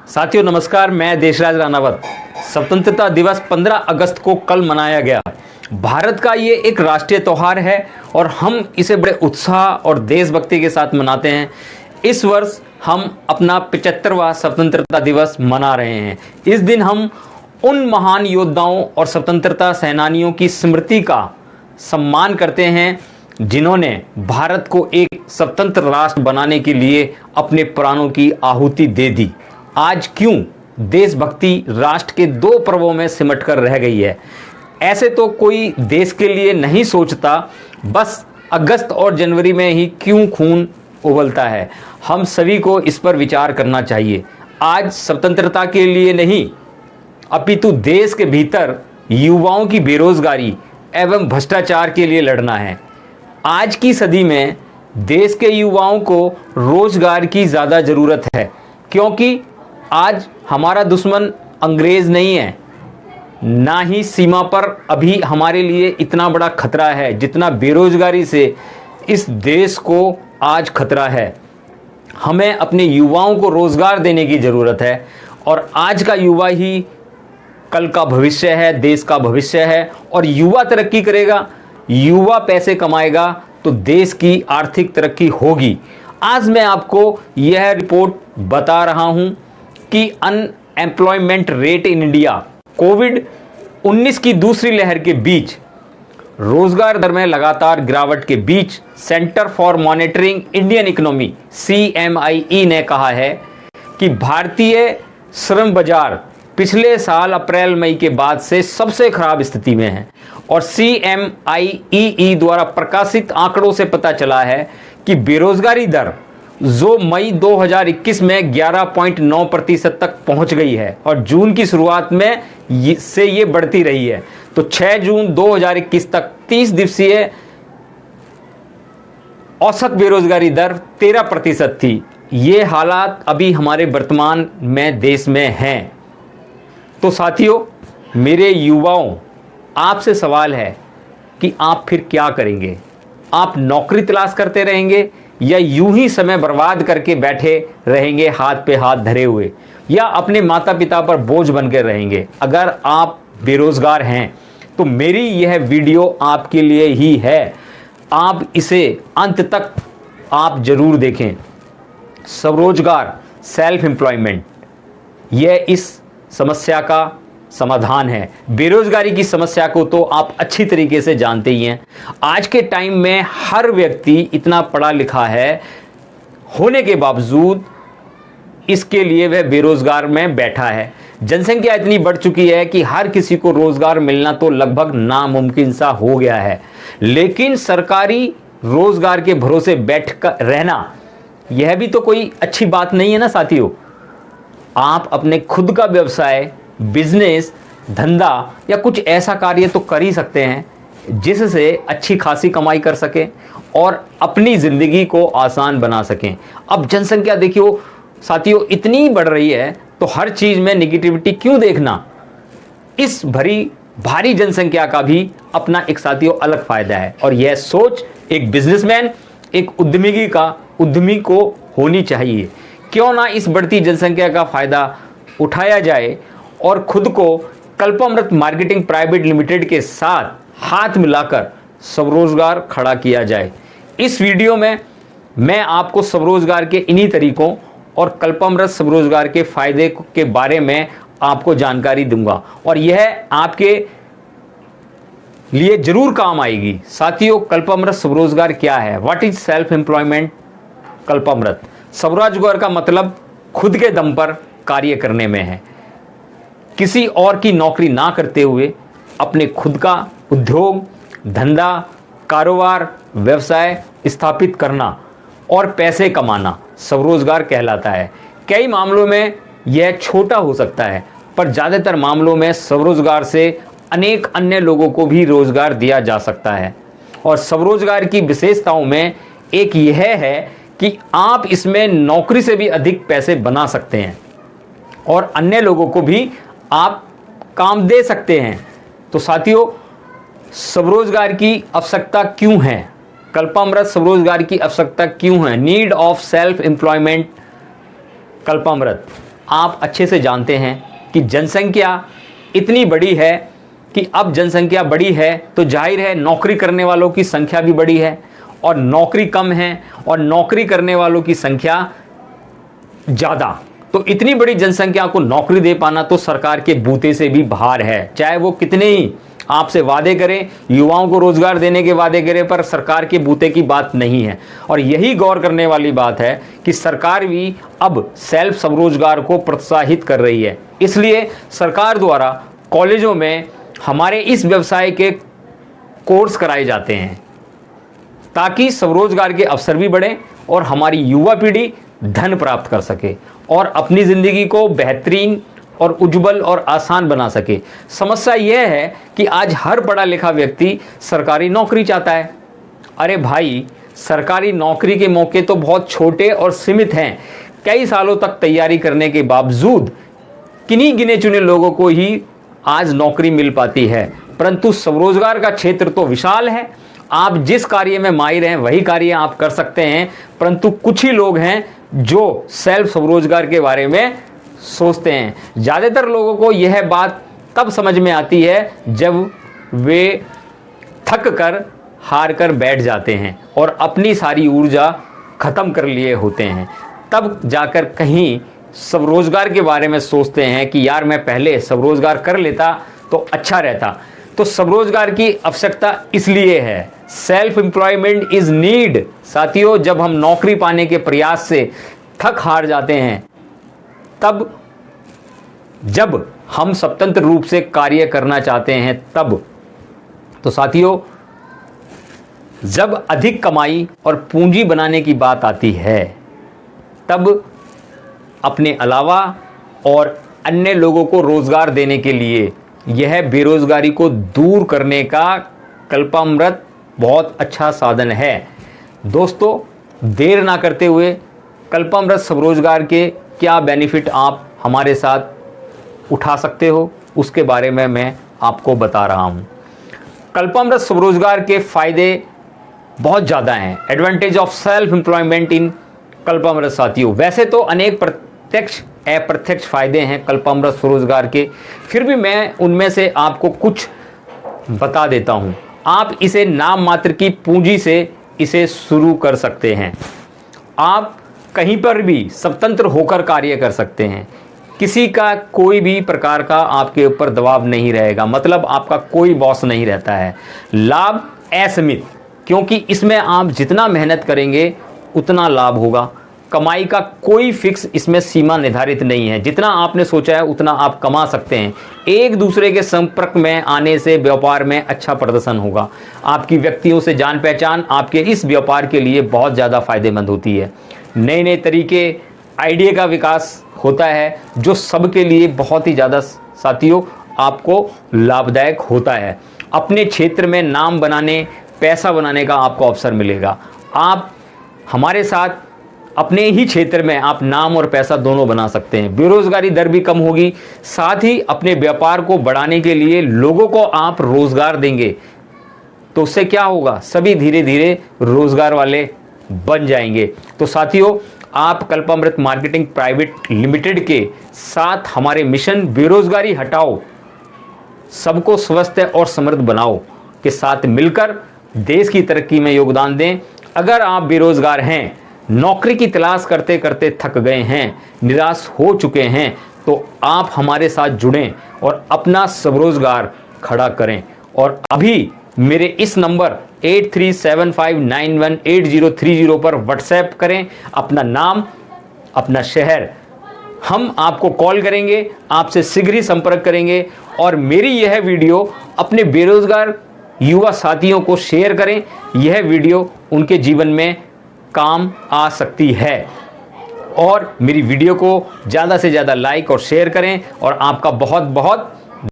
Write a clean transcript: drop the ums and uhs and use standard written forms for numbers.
साथियों नमस्कार, मैं देशराज राणावत। स्वतंत्रता दिवस 15 अगस्त को कल मनाया गया। भारत का ये एक राष्ट्रीय त्यौहार है और हम इसे बड़े उत्साह और देशभक्ति के साथ मनाते हैं। इस वर्ष हम अपना 75वां स्वतंत्रता दिवस मना रहे हैं। इस दिन हम उन महान योद्धाओं और स्वतंत्रता सेनानियों की स्मृति का सम्मान करते हैं जिन्होंने भारत को एक स्वतंत्र राष्ट्र बनाने के लिए अपने प्राणों की आहुति दे दी। आज क्यों देशभक्ति राष्ट्र के दो पर्वों में सिमट कर रह गई है? ऐसे तो कोई देश के लिए नहीं सोचता, बस अगस्त और जनवरी में ही क्यों खून उबलता है। हम सभी को इस पर विचार करना चाहिए। आज स्वतंत्रता के लिए नहीं, अपितु देश के भीतर युवाओं की बेरोजगारी एवं भ्रष्टाचार के लिए लड़ना है। आज की सदी में देश के युवाओं को रोजगार की ज़्यादा ज़रूरत है, क्योंकि आज हमारा दुश्मन अंग्रेज़ नहीं है, ना ही सीमा पर अभी हमारे लिए इतना बड़ा खतरा है जितना बेरोजगारी से इस देश को आज खतरा है। हमें अपने युवाओं को रोज़गार देने की ज़रूरत है और आज का युवा ही कल का भविष्य है, देश का भविष्य है। और युवा तरक्की करेगा, युवा पैसे कमाएगा तो देश की आर्थिक तरक्की होगी। आज मैं आपको यह रिपोर्ट बता रहा हूं कि अनएम्प्लॉयमेंट रेट इन इंडिया कोविड-19 की दूसरी लहर के बीच रोजगार दर में लगातार गिरावट के बीच centre for monitoring Indian economy CMIE ने कहा है कि भारतीय श्रम बाजार पिछले साल अप्रैल मई के बाद से सबसे खराब स्थिति में है। और CMIE द्वारा प्रकाशित आंकड़ों से पता चला है कि बेरोजगारी दर जो मई 2021 में 11.9% तक पहुंच गई है और जून की शुरुआत में ये बढ़ती रही है। तो 6 जून 2021 तक 30 दिवसीय औसत बेरोजगारी दर 13% थी। ये हालात अभी हमारे वर्तमान में देश में हैं। तो साथियों, मेरे युवाओं, आपसे सवाल है कि आप फिर क्या करेंगे? आप नौकरी तलाश करते रहेंगे या यूं ही समय बर्बाद करके बैठे रहेंगे हाथ पे हाथ धरे हुए, या अपने माता पिता पर बोझ बनकर रहेंगे? अगर आप बेरोजगार हैं तो मेरी यह वीडियो आपके लिए ही है। आप इसे अंत तक आप जरूर देखें। स्वरोजगार, सेल्फ एम्प्लॉयमेंट, यह इस समस्या का समाधान है। बेरोजगारी की समस्या को तो आप अच्छी तरीके से जानते ही हैं। आज के टाइम में हर व्यक्ति इतना पढ़ा लिखा है होने के बावजूद इसके लिए वह बेरोजगार में बैठा है। जनसंख्या इतनी बढ़ चुकी है कि हर किसी को रोजगार मिलना तो लगभग नामुमकिन सा हो गया है। लेकिन सरकारी रोजगार के भरोसे बैठ कर रहना, यह भी तो कोई अच्छी बात नहीं है ना साथियों। आप अपने खुद का व्यवसाय, बिजनेस, धंधा या कुछ ऐसा कार्य तो कर ही सकते हैं जिससे अच्छी खासी कमाई कर सकें और अपनी ज़िंदगी को आसान बना सकें। अब जनसंख्या देखियो साथियों इतनी बढ़ रही है तो हर चीज़ में निगेटिविटी क्यों देखना? इस भारी जनसंख्या का भी अपना एक साथियों अलग फ़ायदा है और यह सोच एक बिजनेसमैन, एक उद्यमी को होनी चाहिए। क्यों ना इस बढ़ती जनसंख्या का फ़ायदा उठाया जाए और खुद को कल्पामृत मार्केटिंग प्राइवेट लिमिटेड के साथ हाथ मिलाकर स्वरोजगार खड़ा किया जाए। इस वीडियो में मैं आपको स्वरोजगार के इन्हीं तरीकों और कल्पामृत स्वरोजगार के फायदे के बारे में आपको जानकारी दूंगा और यह आपके लिए जरूर काम आएगी। साथियों, कल्पामृत स्वरोजगार क्या है? What is self employment? Kalpamrit स्वरोजगार का मतलब खुद के दम पर कार्य करने में है। किसी और की नौकरी ना करते हुए अपने खुद का उद्योग, धंधा, कारोबार, व्यवसाय स्थापित करना और पैसे कमाना स्वरोजगार कहलाता है। कई मामलों में यह छोटा हो सकता है, पर ज़्यादातर मामलों में स्वरोजगार से अनेक अन्य लोगों को भी रोजगार दिया जा सकता है। और स्वरोजगार की विशेषताओं में एक यह है कि आप इसमें नौकरी से भी अधिक पैसे बना सकते हैं और अन्य लोगों को भी आप काम दे सकते हैं। तो साथियों, स्वरोजगार की आवश्यकता क्यों है? कल्पामृत स्वरोजगार की आवश्यकता क्यों है? Need of self employment Kalpamrit. आप अच्छे से जानते हैं कि जनसंख्या इतनी बड़ी है कि अब जनसंख्या बड़ी है तो जाहिर है नौकरी करने वालों की संख्या भी बड़ी है, और नौकरी कम है और नौकरी करने वालों की संख्या ज़्यादा। तो इतनी बड़ी जनसंख्या को नौकरी दे पाना तो सरकार के बूते से भी बाहर है। चाहे वो कितने ही आपसे वादे करें, युवाओं को रोजगार देने के वादे करें, पर सरकार के बूते की बात नहीं है। और यही गौर करने वाली बात है कि सरकार भी अब सेल्फ स्वरोजगार को प्रोत्साहित कर रही है। इसलिए सरकार द्वारा कॉलेजों में हमारे इस व्यवसाय के कोर्स कराए जाते हैं ताकि स्वरोजगार के अवसर भी बढ़ें और हमारी युवा पीढ़ी धन प्राप्त कर सके और अपनी ज़िंदगी को बेहतरीन और उज्जवल और आसान बना सके। समस्या यह है कि आज हर पढ़ा लिखा व्यक्ति सरकारी नौकरी चाहता है। अरे भाई, सरकारी नौकरी के मौके तो बहुत छोटे और सीमित हैं। कई सालों तक तैयारी करने के बावजूद किन्हीं गिने चुने लोगों को ही आज नौकरी मिल पाती है, परंतु स्वरोजगार का क्षेत्र तो विशाल है। आप जिस कार्य में माहिर हैं वही कार्य आप कर सकते हैं, परंतु कुछ ही लोग हैं जो सेल्फ स्वरोजगार के बारे में सोचते हैं। ज़्यादातर लोगों को यह बात तब समझ में आती है जब वे थक कर हार कर बैठ जाते हैं और अपनी सारी ऊर्जा खत्म कर लिए होते हैं, तब जाकर कहीं स्वरोजगार के बारे में सोचते हैं कि यार मैं पहले स्वरोजगार कर लेता तो अच्छा रहता। तो स्वरोजगार की आवश्यकता इसलिए है, सेल्फ एम्प्लॉयमेंट इज नीड। साथियों, जब हम नौकरी पाने के प्रयास से थक हार जाते हैं, तब जब हम स्वतंत्र रूप से कार्य करना चाहते हैं तब, तो साथियों जब अधिक कमाई और पूंजी बनाने की बात आती है तब अपने अलावा और अन्य लोगों को रोजगार देने के लिए यह बेरोजगारी को दूर करने का कल्पामृत बहुत अच्छा साधन है। दोस्तों, देर ना करते हुए कल्पामृत स्वरोजगार के क्या बेनिफिट आप हमारे साथ उठा सकते हो, उसके बारे में मैं आपको बता रहा हूं। कल्पामृत स्वरोजगार के फायदे बहुत ज़्यादा हैं। Advantage of self employment in Kalpamrit. साथियों, वैसे तो अनेक प्रत्यक्ष अप्रत्यक्ष फायदे हैं कल्पामृत स्वरोजगार के, फिर भी मैं उनमें से आपको कुछ बता देता हूं। आप इसे नाम मात्र की पूंजी से इसे शुरू कर सकते हैं। आप कहीं पर भी स्वतंत्र होकर कार्य कर सकते हैं। किसी का कोई भी प्रकार का आपके ऊपर दबाव नहीं रहेगा, मतलब आपका कोई बॉस नहीं रहता है। लाभ असीमित, क्योंकि इसमें आप जितना मेहनत करेंगे उतना लाभ होगा। कमाई का कोई फिक्स इसमें सीमा निर्धारित नहीं है, जितना आपने सोचा है उतना आप कमा सकते हैं। एक दूसरे के संपर्क में आने से व्यापार में अच्छा प्रदर्शन होगा। आपकी व्यक्तियों से जान पहचान आपके इस व्यापार के लिए बहुत ज़्यादा फायदेमंद होती है। नए नए तरीके आइडिया का विकास होता है जो सबके लिए बहुत ही ज़्यादा साथियों आपको लाभदायक होता है। अपने क्षेत्र में नाम बनाने, पैसा बनाने का आपको अवसर मिलेगा। आप हमारे साथ अपने ही क्षेत्र में आप नाम और पैसा दोनों बना सकते हैं। बेरोजगारी दर भी कम होगी, साथ ही अपने व्यापार को बढ़ाने के लिए लोगों को आप रोजगार देंगे, तो उससे क्या होगा, सभी धीरे धीरे रोजगार वाले बन जाएंगे। तो साथियों, आप कल्पामृत मार्केटिंग प्राइवेट लिमिटेड के साथ हमारे मिशन बेरोजगारी हटाओ, सबको स्वस्थ और समृद्ध बनाओ के साथ मिलकर देश की तरक्की में योगदान दें। अगर आप बेरोजगार हैं, नौकरी की तलाश करते करते थक गए हैं, निराश हो चुके हैं, तो आप हमारे साथ जुड़ें और अपना स्वरोजगार खड़ा करें। और अभी मेरे इस नंबर 8375918030 पर व्हाट्सएप करें अपना नाम, अपना शहर। हम आपको कॉल करेंगे, आपसे शीघ्र ही संपर्क करेंगे। और मेरी यह वीडियो अपने बेरोजगार युवा साथियों को शेयर करें। यह वीडियो उनके जीवन में काम आ सकती है। और मेरी वीडियो को ज़्यादा से ज़्यादा लाइक और शेयर करें। और आपका बहुत बहुत